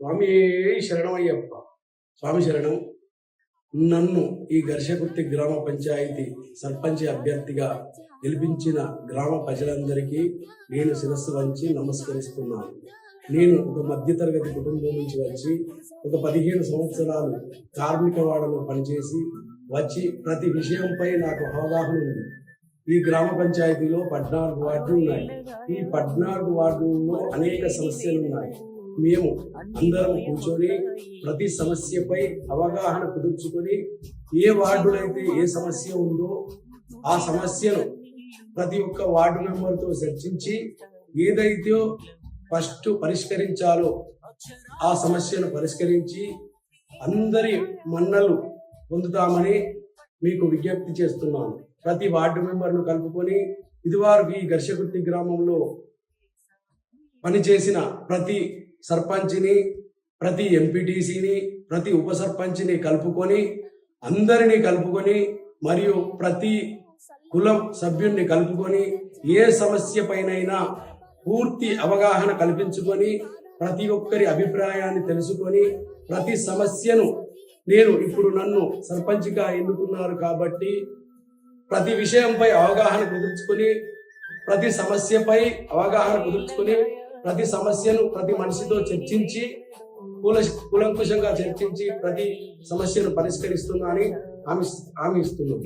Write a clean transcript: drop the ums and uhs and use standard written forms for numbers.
స్వామి శరణమయ్యప్ప. స్వామి శరణం. నన్ను ఈ ఘర్షకుర్తి గ్రామ పంచాయతీ సర్పంచ్ అభ్యర్థిగా గెలిపించిన గ్రామ ప్రజలందరికీ నేను శిరస్సు వంచి నమస్కరిస్తున్నాను. నేను ఒక మధ్యతరగతి కుటుంబం నుంచి వచ్చి ఒక 15 సంవత్సరాలు కార్మిక వాడలో పనిచేసి వచ్చి ప్రతి విషయంపై నాకు అవగాహన ఉంది. ఈ గ్రామ పంచాయతీలో 14 వార్డులు ఉన్నాయి. ఈ 14 వార్డుల్లో అనేక సమస్యలు ఉన్నాయి. మేము అందరం కూర్చొని ప్రతి సమస్యపై అవగాహన కుదుర్చుకొని ఏ వార్డులైతే ఏ సమస్య ఉందో ఆ సమస్యను ప్రతి ఒక్క వార్డు మెంబర్తో చర్చించి ఏదైతే ఫస్ట్ పరిష్కరించాలో ఆ సమస్యను పరిష్కరించి అందరి మన్నలు పొందుతామని మీకు విజ్ఞప్తి చేస్తున్నాను. ప్రతి వార్డు మెంబర్ను కలుపుకొని ఇదివరకు ఈ ఘర్షకుర్తి గ్రామంలో పనిచేసిన ప్రతి సర్పంచ్ని, ప్రతి ఎంపీటీసీని, ప్రతి ఉప సర్పంచ్ని కలుపుకొని అందరినీ కలుపుకొని మరియు ప్రతి కులం సభ్యుల్ని కలుపుకొని ఏ సమస్య పైనైనా పూర్తి అవగాహన కల్పించుకొని ప్రతి ఒక్కరి అభిప్రాయాన్ని తెలుసుకొని ప్రతి సమస్యను ఇప్పుడు నన్ను సర్పంచ్గా ఎన్నుకున్నారు కాబట్టి ప్రతి విషయంపై అవగాహన కుదుర్చుకొని ప్రతి సమస్యపై అవగాహన కుదుర్చుకొని ప్రతి సమస్యను ప్రతి మనిషితో చర్చించి కూలంకుషంగా చర్చించి ప్రతి సమస్యను పరిష్కరిస్తున్నా అని హామీ ఇస్తున్నాను.